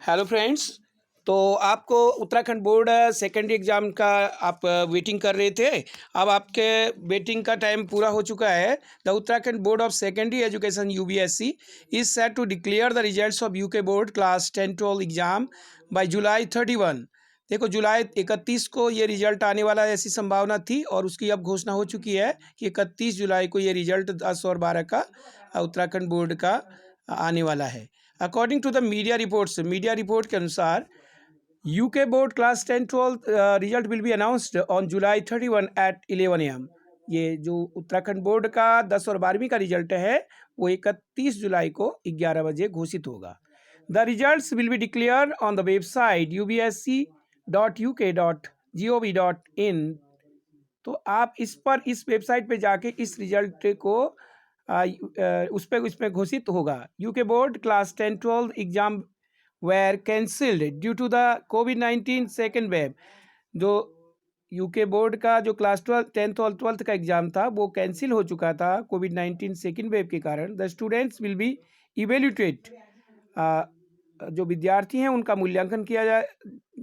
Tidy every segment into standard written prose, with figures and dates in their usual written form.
Hello friends. तो आपको Uttarakhand board secondary exam का आप वेटिंग कर रहे थे। अब आपके वेटिंग का टाइम पूरा हो चुका है। The Uttarakhand board of secondary education UBSC is set to declare the results of UK board class 10-12 exam by July 31। देखो, जुलाई 31 को ये रिजल्ट आने वाला है, ऐसी संभावना थी और उसकी अब घोषणा हो चुकी है कि 31 जुलाई को ये रिजल्ट 10 और 12 का उत्तराखंड बोर्ड का आने वाला है। According to the media report के अनुसार UK board class 10-12 result will be announced on July 31 at 11 AM। ये जो उत्तराखंड बोर्ड का 10 और 12वीं का रिजल्ट है वो 31 जुलाई को 11 बजे घोषित होगा। The results will be declare on the website ubsc.uk.gov.in। तो आप इस वेबसाइट पे जाके इस रिजल्ट को उसमें घोषित होगा। UK board class 10-12 exam were cancelled due to the कोविड-19 सेकेंड वेव। जो यूके बोर्ड का जो क्लास 10th और 12th का एग्जाम था वो कैंसिल हो चुका था कोविड-19 सेकेंड वेव के कारण। The students will be evaluated. जो विद्यार्थी हैं उनका मूल्यांकन किया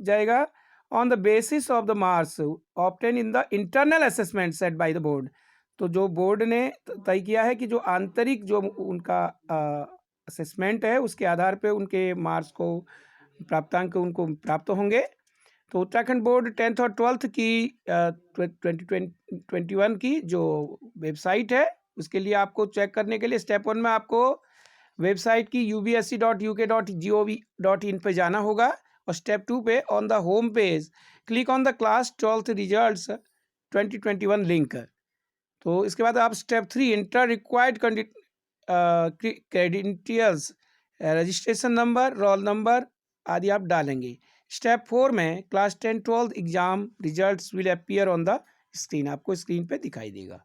जाएगा on the basis of the marks obtain in the internal assessment set by the board. तो जो बोर्ड ने तय किया है कि जो आंतरिक जो उनका असेसमेंट है उसके आधार पे उनके मार्क्स को प्राप्तांक उनको प्राप्त होंगे। तो उत्तराखंड बोर्ड 10th और 12th की 2021 की जो वेबसाइट है उसके लिए आपको चेक करने के लिए स्टेप 1 में आपको वेबसाइट की ubsc.uk.gov.in पे जाना होगा और स्टेप 2 पे on the home page click on the class 12th results 2021 link. तो इसके बाद आप step 3 inter required credentials, registration number, roll number आदि आप डालेंगे। स्टेप 4 में class 10-12 exam results will appear on the screen, आपको स्क्रीन पे दिखाई देगा।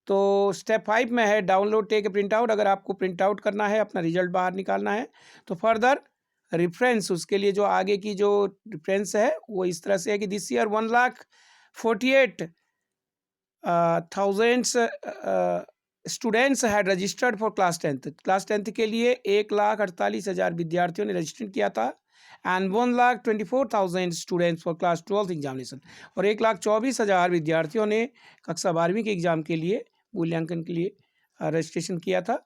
तो स्टेप 5 में है डाउनलोड टेक प्रिंट आउट। अगर आपको प्रिंट आउट करना है, अपना रिजल्ट बाहर निकालना है तो फर्दर रेफरेंस उसके लिए जो आगे की जो रेफरेंस है वो इस तरह से है कि this year 1,48,000 students had registered for class 10th के लिए 1,48,000 विद्यार्थियों ने रजिस्टर किया था and 1,24,000 students for class 12th examination, और 1,24,000 विद्यार्थियों ने कक्षा 12वीं के एग्जाम के लिए मूल्यांकन के लिए रजिस्ट्रेशन किया था।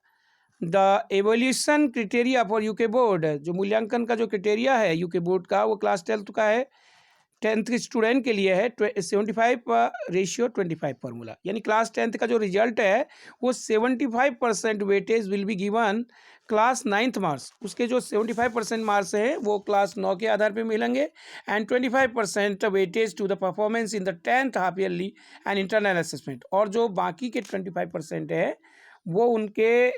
The evolution criteria for UK board, जो मूल्यांकन का जो क्रिटेरिया है यूके बोर्ड का वो क्लास 12th का है, 10th के स्टूडेंट के लिए है 75:25 फार्मूला। यानी क्लास 10th का जो रिजल्ट है वो 75% weightage will be given class 9th marks. उसके जो 75% मार्क्स हैं वो क्लास 9 के आधार पे मिलेंगे and 25% weightage to the performance in the 10th half yearly and internal assessment. और जो बाकी के 25% है वो उनके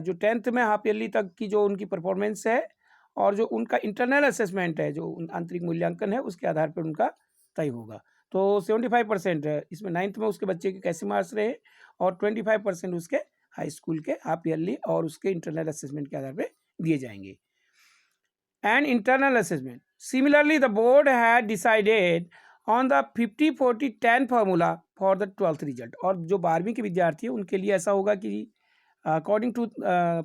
जो 10th में हाफ ईयरली तक की जो उनकी परफॉर्मेंस है और जो उनका इंटरनल असेसमेंट है, जो आंतरिक मूल्यांकन है उसके आधार पर उनका तय होगा। तो 75% इसमें 9th में उसके बच्चे के कैसे मार्क्स रहे और 25% उसके हाई स्कूल के हाफ ईयरली और उसके इंटरनल असेसमेंट के आधार पर दिए जाएंगे। And internal assessment similarly the board had decided on the 50-40-10 formula for the 12th result. और जो 12वीं के विद्यार्थी हैं उनके लिए ऐसा होगा कि अकॉर्डिंग टू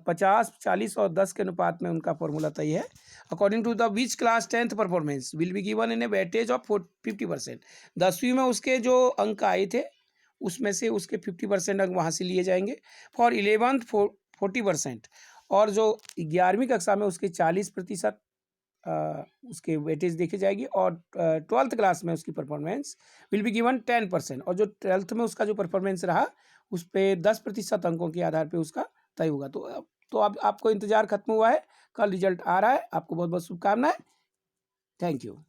50, 40 और 10 के अनुपात में उनका फॉर्मूला तय है। According to the which class 10th performance will be given in a weightage of 50%। 10वीं में उसके जो अंक आए थे उसमें से उसके 50% अंक वहाँ से लिए जाएंगे। फॉर 11th 40%, और जो 11वीं कक्षा में उसके 40% उसके वेटेज देखी जाएगी। और 12th क्लास में उसकी परफॉर्मेंस विल बी गिवन 10%, और जो 12th में उसका जो परफॉर्मेंस रहा उस पर 10% अंकों के आधार पे उसका तय होगा। तो अब आपको इंतजार खत्म हुआ है, कल रिजल्ट आ रहा है। आपको बहुत बहुत शुभकामनाएं। Thank you.